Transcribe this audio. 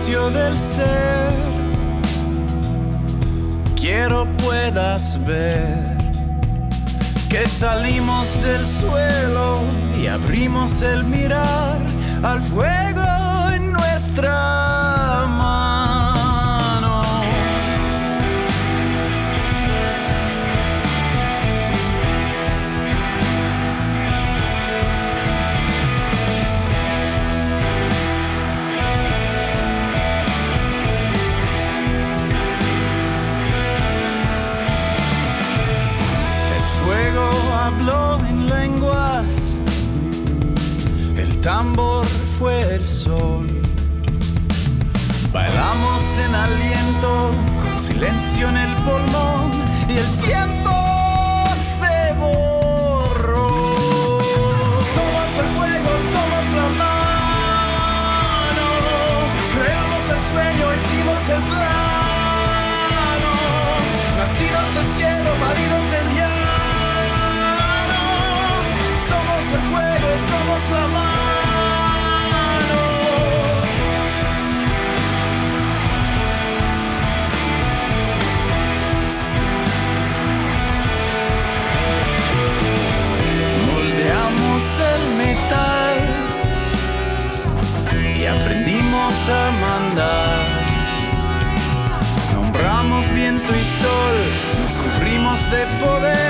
inicio del ser. Quiero puedas ver que salimos del suelo y abrimos el mirar al fuego en nuestra mano. Habló en lenguas, el tambor fue el sol. Bailamos en aliento, con silencio en el pulmón, y el tiempo se borró. Somos el fuego, somos la mano, creamos el sueño, hicimos el plano, nacidos del cielo, paridos del llano. El fuego, somos la mano. Moldeamos el metal y aprendimos a mandar. Nombramos viento y sol, nos cubrimos de poder.